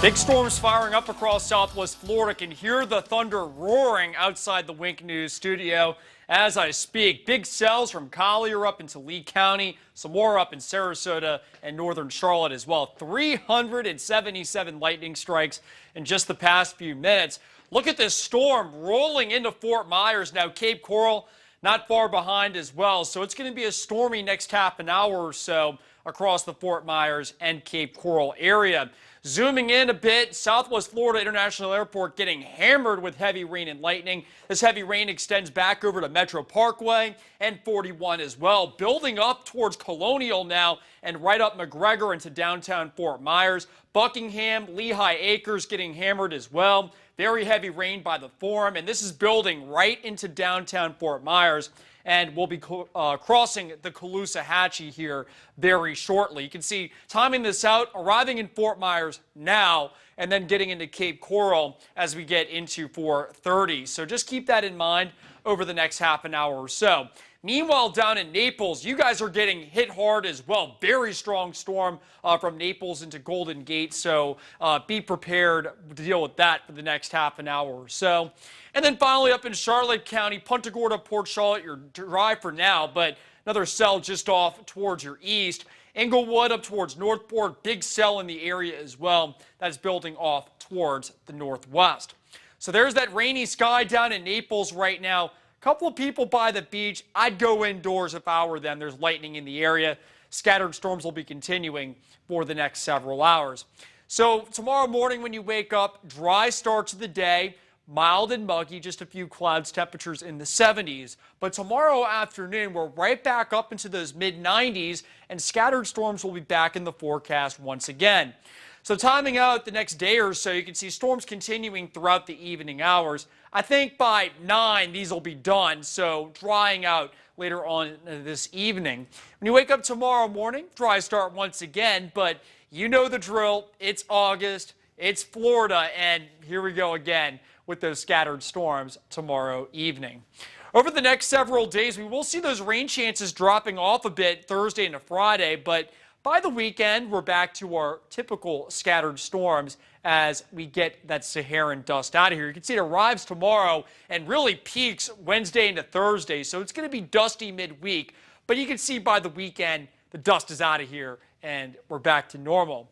Big storms firing up across southwest Florida. Can hear the thunder roaring outside the Wink News studio as I speak. Big cells from Collier up into Lee County, some more up in Sarasota and northern Charlotte as well. 377 lightning strikes in just the past few minutes. Look at this storm rolling into Fort Myers now. Cape Coral not far behind as well. So it's going to be a stormy next half an hour or so across the Fort Myers and Cape Coral area. Zooming in a bit, Southwest Florida International Airport getting hammered with heavy rain and lightning. This heavy rain extends back over to Metro Parkway and 41 as well. Building up towards Colonial now and right up McGregor into downtown Fort Myers. Buckingham, Lehigh Acres getting hammered as well. Very heavy rain by the Forum, and this is building right into downtown Fort Myers. And we'll be crossing the Caloosahatchee here very shortly. You can see timing this out, arriving in Fort Myers now, and then getting into Cape Coral as we get into 4:30. So just keep that in mind over the next half an hour or so. Meanwhile, down in Naples, you guys are getting hit hard as well. Very strong storm from Naples into Golden Gate, so be prepared to deal with that for the next half an hour or so. And then finally up in Charlotte County, Punta Gorda, Port Charlotte, you're dry for now, but another cell just off towards your east. Englewood up towards Northport, big cell in the area as well. That's building off towards the northwest. So there's that rainy sky down in Naples right now. Couple of people by the beach. I'd go indoors if I were them. There's lightning in the area. Scattered storms will be continuing for the next several hours. So tomorrow morning when you wake up, dry start to the day, mild and muggy, just a few clouds, temperatures in the 70s. But tomorrow afternoon, we're right back up into those mid-90s, and scattered storms will be back in the forecast once again. So timing out the next day or so, you can see storms continuing throughout the evening hours. I think by 9, these will be done, so drying out later on this evening. When you wake up tomorrow morning, dry start once again, but you know the drill. It's August, it's Florida, and here we go again with those scattered storms tomorrow evening. Over the next several days, we will see those rain chances dropping off a bit Thursday into Friday, but by the weekend, we're back to our typical scattered storms as we get that Saharan dust out of here. You can see it arrives tomorrow and really peaks Wednesday into Thursday, so it's going to be dusty midweek. But you can see by the weekend, the dust is out of here and we're back to normal.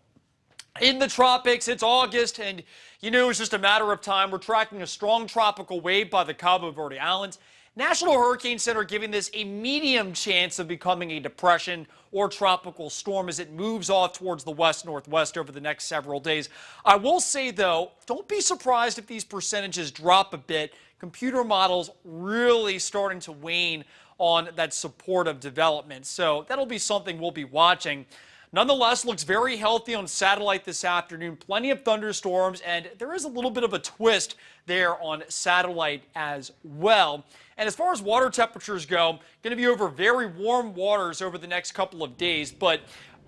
In the tropics, it's August, and you know it's just a matter of time. We're tracking a strong tropical wave by the Cabo Verde Islands. National Hurricane Center giving this a medium chance of becoming a depression or tropical storm as it moves off towards the west-northwest over the next several days. I will say, though, don't be surprised if these percentages drop a bit. Computer models really starting to wane on that supportive development. So that'll be something we'll be watching. Nonetheless, looks very healthy on satellite this afternoon. Plenty of thunderstorms, and there is a little bit of a twist there on satellite as well. And as far as water temperatures go, going to be over very warm waters over the next couple of days. But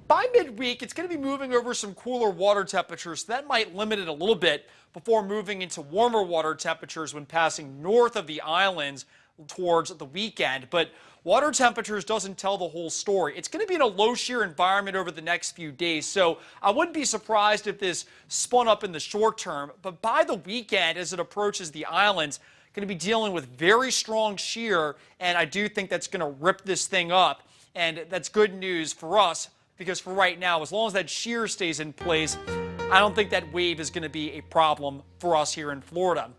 by midweek, it's going to be moving over some cooler water temperatures. So that might limit it a little bit before moving into warmer water temperatures when passing north of the islands towards the weekend. But water temperatures doesn't tell the whole story. It's going to be in a low shear environment over the next few days, so I wouldn't be surprised if this spun up in the short term. But by the weekend, as it approaches the islands, going to be dealing with very strong shear, and I do think that's going to rip this thing up. And that's good news for us, because for right now, as long as that shear stays in place, I don't think that wave is going to be a problem for us here in Florida.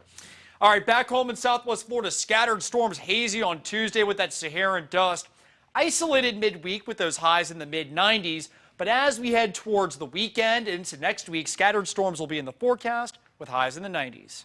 All right, back home in southwest Florida, scattered storms hazy on Tuesday with that Saharan dust. Isolated midweek with those highs in the mid-90s. But as we head towards the weekend into next week, scattered storms will be in the forecast with highs in the 90s.